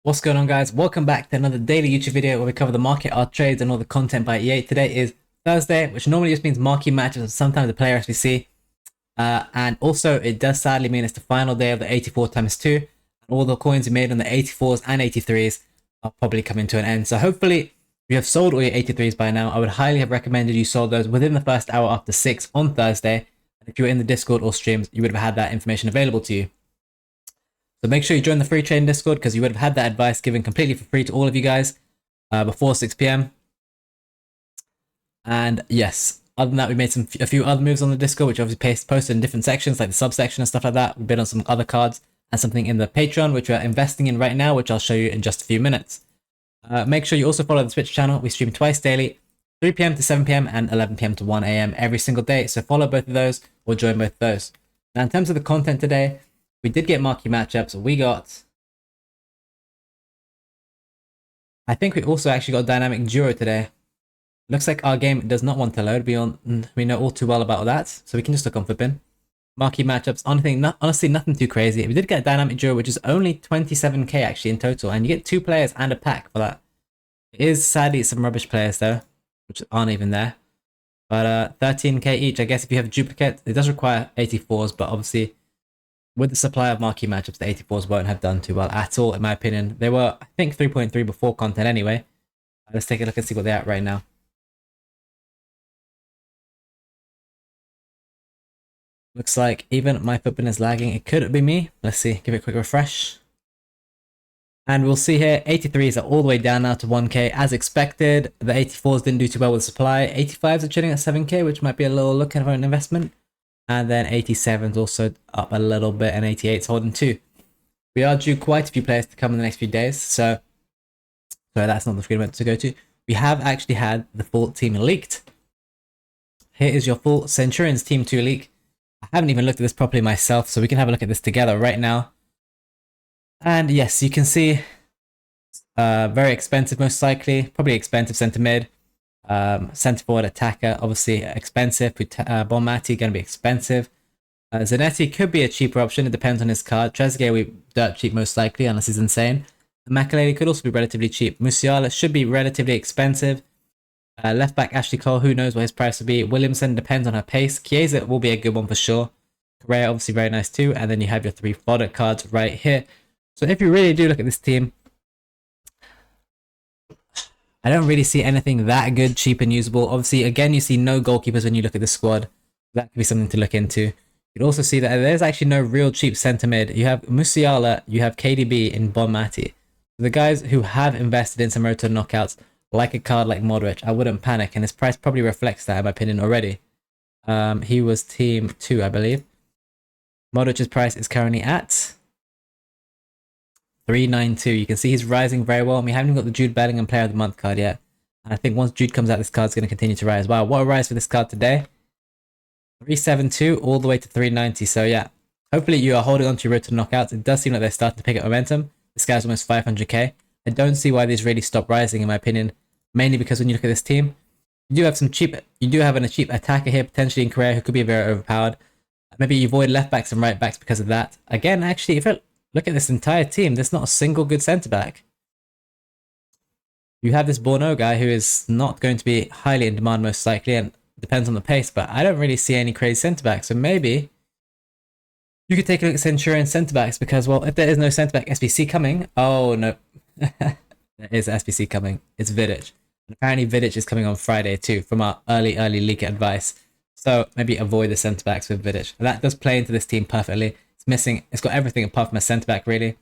What's going on, guys? Welcome back to another daily YouTube video where we cover the market, our trades, and all the content by EA. Today is Thursday, which normally just means marquee matches and sometimes the player SBC. And also, it does sadly mean it's the final day of the 84 times 2. And all the coins you made on the 84s and 83s are probably coming to an end. So hopefully, you have sold all your 83s by now. I would highly have recommended you sold those within the first hour after 6 on Thursday. And if you were in the Discord or streams, you would have had that information available to you. So make sure you join the free trading Discord because you would have had that advice given completely for free to all of you guys before 6 p.m. And yes, other than that, we made a few other moves on the Discord, which obviously posted in different sections like the subsection and stuff like that. We bid on some other cards and something in the Patreon, which we're investing in right now, which I'll show you in just a few minutes. Make sure you also follow the Twitch channel. We stream twice daily, 3 p.m. to 7 p.m. and 11 p.m. to 1 a.m. every single day. So follow both of those or join both of those. Now, in terms of the content today, we did get marquee matchups. I think we also actually got dynamic duo today. Looks like our game does not want to load. We know all too well about that, so we can just look on flipping. Marquee matchups, honestly, nothing too crazy. We did get dynamic duo, which is only 27k actually in total, and you get 2 players and a pack for that. It is sadly some rubbish players though, which aren't even there. But 13k each. I guess if you have a duplicate, it does require 84s, but obviously, with the supply of marquee matchups, the 84s won't have done too well at all, in my opinion. They were, I think, 3.3 before content anyway. Let's take a look and see what they're at right now. Looks like even my footprint is lagging. It could be me. Let's see. Give it a quick refresh. And we'll see here, 83s are all the way down now to 1k as expected. The 84s didn't do too well with supply. 85s are chilling at 7k, which might be a little look at an investment. And then 87's also up a little bit, and 88's holding 2. We are due quite a few players to come in the next few days, so that's not the screen I meant to go to. We have actually had the full team leaked. Here is your full Centurions Team 2 leak. I haven't even looked at this properly myself, so we can have a look at this together right now. And yes, you can see very expensive, most likely. Probably expensive centre mid. Centre forward attacker, obviously expensive. Bonmati going to be expensive. Zanetti could be a cheaper option. It depends on his card. Trezeguet we dirt cheap most likely, unless he's insane. Makelele could also be relatively cheap. Musiala should be relatively expensive. Left back Ashley Cole, who knows what his price will be. Williamson depends on her pace. Chiesa will be a good one for sure. Correa obviously very nice too. And then you have your 3 Fodder cards right here. So if you really do look at this team, I don't really see anything that good, cheap and usable. Obviously, again, you see no goalkeepers when you look at the squad. That could be something to look into. You can also see that there's actually no real cheap centre mid. You have Musiala, you have KDB in Bonmati. The guys who have invested in some road to knockouts, like a card like Modric, I wouldn't panic, and his price probably reflects that in my opinion already. He was team 2, I believe. Modric's price is currently at 392. You can see he's rising very well. And we haven't even got the Jude Bellingham Player of the Month card yet. And I think once Jude comes out, this card's going to continue to rise. Wow, what a rise for this card today. 372 all the way to 390. So yeah, hopefully you are holding on to your road to knockouts. It does seem like they're starting to pick up momentum. This guy's almost 500k. I don't see why these really stop rising in my opinion. Mainly because when you look at this team, you do have a cheap attacker here, potentially in Correa, who could be very overpowered. Maybe you avoid left backs and right backs because of that. Again, actually, if it look at this entire team, there's not a single good centre-back. You have this Borno guy who is not going to be highly in demand most likely, and depends on the pace, but I don't really see any crazy centre-backs. So maybe you could take a look at Centurion centre-backs because, well, if there is no centre-back SBC coming... Oh, no. There is SBC coming. It's Vidic. And apparently Vidic is coming on Friday too, from our early leak advice. So maybe avoid the centre-backs with Vidic. And that does play into this team perfectly. It's got everything apart from a centre back really.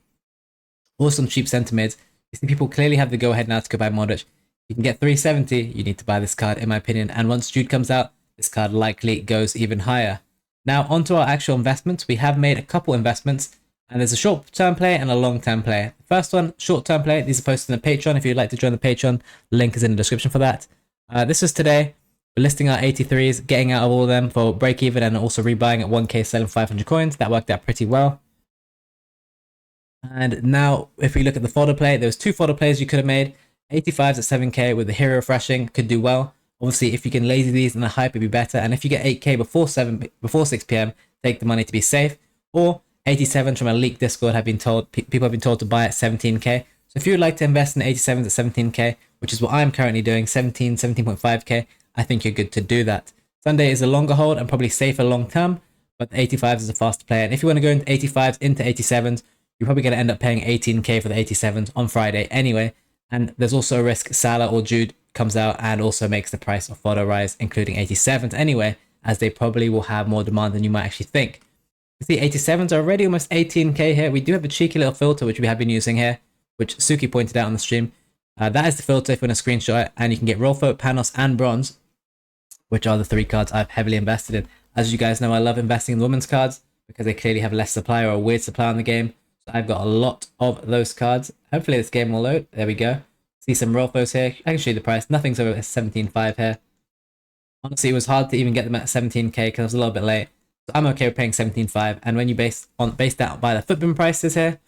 Also some cheap centre mids. You see people clearly have the go ahead now to go buy Modric. You can get 370, you need to buy this card in my opinion. And once Jude comes out, this card likely goes even higher. Now onto our actual investments. We have made a couple investments and there's a short term play and a long term play. The first one, short term play. These are posted in the Patreon. If you'd like to join the Patreon, the link is in the description for that. This is today. We're listing our 83s, getting out of all of them for break even and also rebuying at 1k, selling 500 coins. That worked out pretty well. And now if we look at the fodder play, there was 2 fodder plays you could have made. 85s at 7k with the hero refreshing could do well. Obviously, if you can lazy these in the hype, it'd be better. And if you get 8k before 6 p.m, take the money to be safe. Or 87s from a leaked Discord have been told, people have been told to buy at 17k. So if you would like to invest in 87s at 17k, which is what I'm currently doing, 17.5k, I think you're good to do that. Sunday is a longer hold and probably safer long term, but the 85s is a faster play. And if you want to go into 85s into 87s, you're probably going to end up paying 18k for the 87s on Friday anyway. And there's also a risk Salah or Jude comes out and also makes the price of Fodder rise, including 87s anyway, as they probably will have more demand than you might actually think. You see, 87s are already almost 18k here. We do have a cheeky little filter, which we have been using here, which Suki pointed out on the stream. That is the filter if you want to screenshot it, and you can get Rolfo, Panos, and Bronze, which are the 3 cards I've heavily invested in. As you guys know, I love investing in the women's cards because they clearly have less supply or a weird supply in the game. So I've got a lot of those cards. Hopefully this game will load. There we go. See some Rolfos here. I can show you the price. Nothing's over 17.5 here. Honestly, it was hard to even get them at 17k because I was a little bit late. So I'm okay with paying 17.5. And when you base that by the footbin prices here,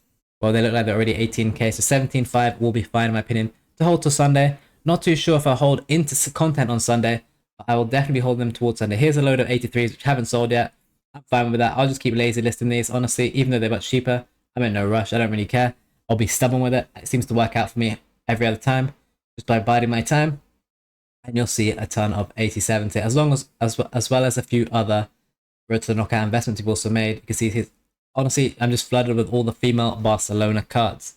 well, they look like they're already 18k. So 17.5 will be fine in my opinion to hold till Sunday. Not too sure if I'll hold into content on Sunday, but I will definitely hold them towards Sunday. Here's a load of 83s which haven't sold yet. I'm fine with that. I'll just keep lazy listing these. Honestly, even though they're much cheaper, I'm in no rush. I don't really care. I'll be stubborn with it. It seems to work out for me every other time, just by biding my time. And you'll see a ton of 87s here, as well as a few other Road to the Knockout investments you've also made. You can see here, honestly, I'm just flooded with all the female Barcelona cards.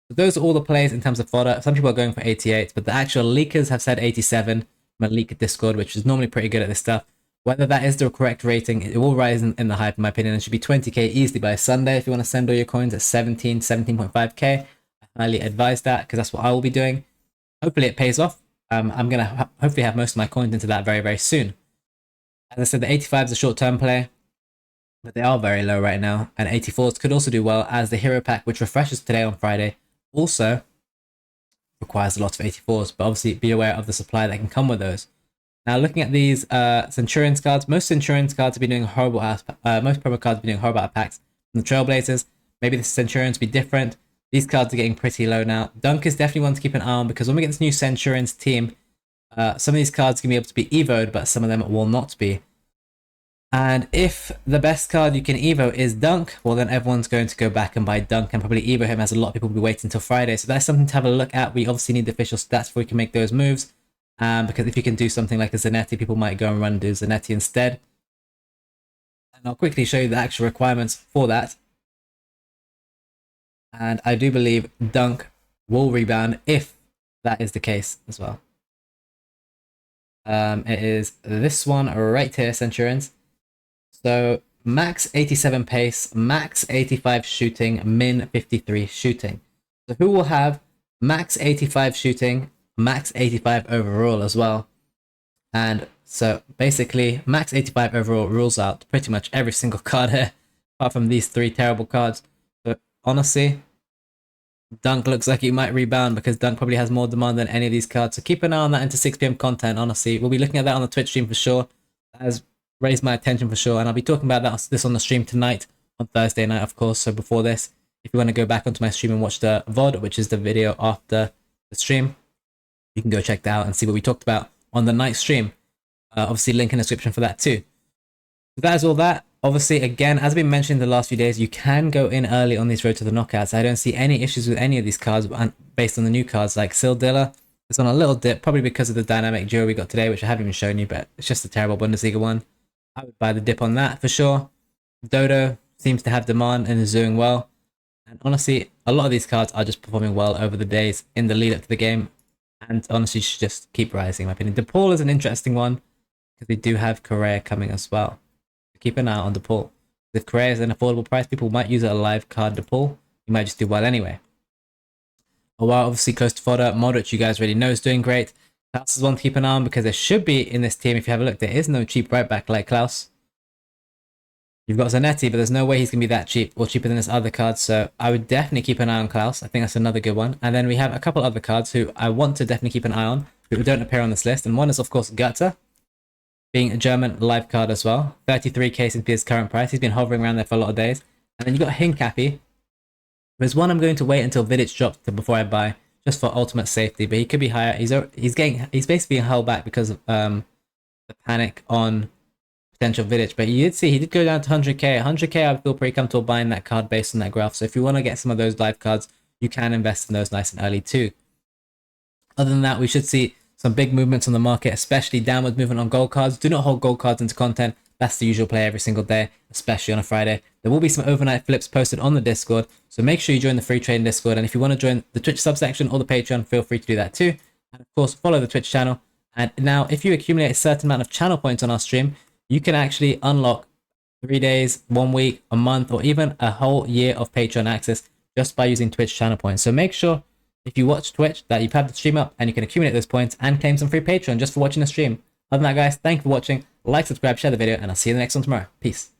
So those are all the plays in terms of fodder. Some people are going for 88, but the actual leakers have said 87. My leaker Discord, which is normally pretty good at this stuff. Whether that is the correct rating, it will rise in the hype in my opinion. It should be 20k easily by Sunday if you want to send all your coins at 17.5k. I highly advise that because that's what I will be doing. Hopefully it pays off. I'm going to hopefully have most of my coins into that very, very soon. As I said, the 85 is a short-term play, but they are very low right now. And 84s could also do well, as the hero pack, which refreshes today on Friday, also requires a lot of 84s. But obviously be aware of the supply that can come with those. Now, looking at these Centurions cards, most Centurions cards have been doing horrible most promo cards have been doing horrible out of packs. From the Trailblazers, maybe the Centurions be different. These cards are getting pretty low now. Dunk is definitely one to keep an eye on because when we get this new Centurions team, some of these cards can be able to be evoed, but some of them will not be. And if the best card you can evo is Dunk, well then everyone's going to go back and buy Dunk and probably evo him, as a lot of people will be waiting until Friday. So that's something to have a look at. We obviously need the official stats before we can make those moves. Because if you can do something like a Zanetti, people might go and run and do Zanetti instead. And I'll quickly show you the actual requirements for that. And I do believe Dunk will rebound if that is the case as well. It is this one right here, Centurions. So max 87 pace, max 85 shooting, min 53 shooting. So who will have max 85 shooting, max 85 overall as well? And so basically max 85 overall rules out pretty much every single card here, apart from these 3 terrible cards. But honestly, Dunk looks like he might rebound because Dunk probably has more demand than any of these cards. So keep an eye on that into 6 PM content, honestly. We'll be looking at that on the Twitch stream for sure. That has raised my attention for sure. And I'll be talking about this on the stream tonight, on Thursday night, of course. So before this, if you want to go back onto my stream and watch the VOD, which is the video after the stream, you can go check that out and see what we talked about on the night stream. Obviously, link in the description for that too. So that is all that. Obviously, again, as I've been mentioning the last few days, you can go in early on these Road to the Knockouts. I don't see any issues with any of these cards based on the new cards, like Sildilla. It's on a little dip, probably because of the dynamic duo we got today, which I haven't even shown you, but it's just a terrible Bundesliga one. I would buy the dip on that for sure. Dodo seems to have demand and is doing well. And honestly, a lot of these cards are just performing well over the days in the lead up to the game. And honestly, should just keep rising, in my opinion. DePaul is an interesting one because we do have Correa coming as well. Keep an eye on DePaul. If Correa is an affordable price, people might use it a live card DePaul. You might just do well anyway. While obviously close to fodder, Modric, you guys already know, is doing great. Klaus is one to keep an eye on because there should be in this team, if you have a look, there is no cheap right back like Klaus. You've got Zanetti, but there's no way he's going to be that cheap or cheaper than this other card. So I would definitely keep an eye on Klaus. I think that's another good one. And then we have a couple other cards who I want to definitely keep an eye on, who don't appear on this list. And one is, of course, Goethe, being a German live card as well. 33k since his current price. He's been hovering around there for a lot of days. And then you got Hincapi. There's one I'm going to wait until Vidic drops before I buy, just for ultimate safety. But he could be higher. He's basically being held back because of the panic on potential Vidic. But you did see he did go down to 100k. 100k, I feel pretty comfortable buying that card based on that graph. So if you want to get some of those live cards, you can invest in those nice and early too. Other than that, we should see some big movements on the market, especially downward movement on gold cards. Do not hold gold cards into content. That's the usual play every single day, especially on a Friday. There will be some overnight flips posted on the Discord, so make sure you join the free trading Discord. And if you want to join the Twitch subsection or the Patreon, feel free to do that too. And of course, follow the Twitch channel. And now, if you accumulate a certain amount of channel points on our stream, you can actually unlock 3 days, 1 week, a month, or even a whole year of Patreon access just by using Twitch channel points. So make sure if you watch Twitch that you've had the stream up and you can accumulate those points and claim some free Patreon just for watching the stream. Other than that, guys, thank you for watching. Like, subscribe, share the video, and I'll see you in the next one tomorrow. Peace.